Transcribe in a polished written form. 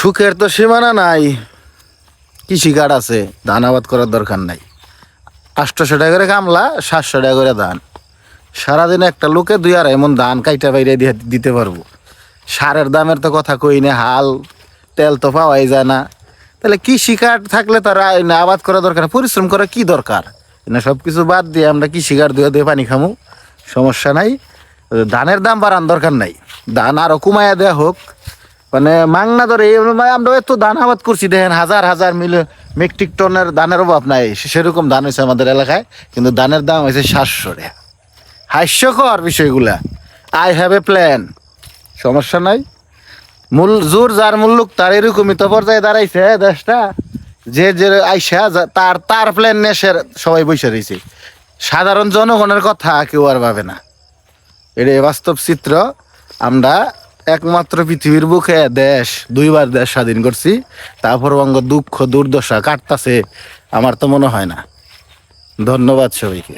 সুখের তো সীমানা নাই। কৃষিকাজ আছে, ধান আবাদ করার দরকার নাই। 800 টাকা করে কামলা, 700 টাকা করে ধান। সারাদিনে একটা লোকে 2-2.5 মণ ধান কাইটা বাইরে দিতে পারবো। সারের দামের তো কথা কই না, হাল তেল তো পাওয়াই যায় না। তাহলে কৃষিকাজ থাকলে তারা আবাদ করা দরকার, পরিশ্রম করা কি দরকার? না সব কিছু বাদ দিয়ে আমরা কৃষিকাজ দিয়ে পানি খামু, সমস্যা নাই। ধানের দাম বাড়ান দরকার নাই, ধান আরো কমাইয়া দেওয়া হোক। মানে মাংনা ধরে আমরা এত ধান আবাদ করছি, দেখেন হাজার হাজার মেট্রিক টনের ধানের অভাব নাই। সেরকম ধান হয়েছে আমাদের এলাকায়, কিন্তু ধানের দাম হয়েছে 700 টাকা। হাস্যকর বিষয়গুলা। আই হ্যাভ এ প্ল্যান, সমস্যা নাই। জোর যার মূল্য তার এরকমই তো পর্যায়ে দাঁড়াইছে দেশটা। যে যে আইসা তার প্ল্যান নিয়ে সবাই বসে রয়েছে। সাধারণ জনগণের কথা কেউ আর ভাবে না। এটাই বাস্তব চিত্র। আমরা একমাত্র পৃথিবীর বুকে দুইবার দেশ স্বাধীন করছি, তারপর বঙ্গ দুঃখ দুর্দশা কাটতাছে আমার তো মনে হয় না। ধন্যবাদ সবাইকে।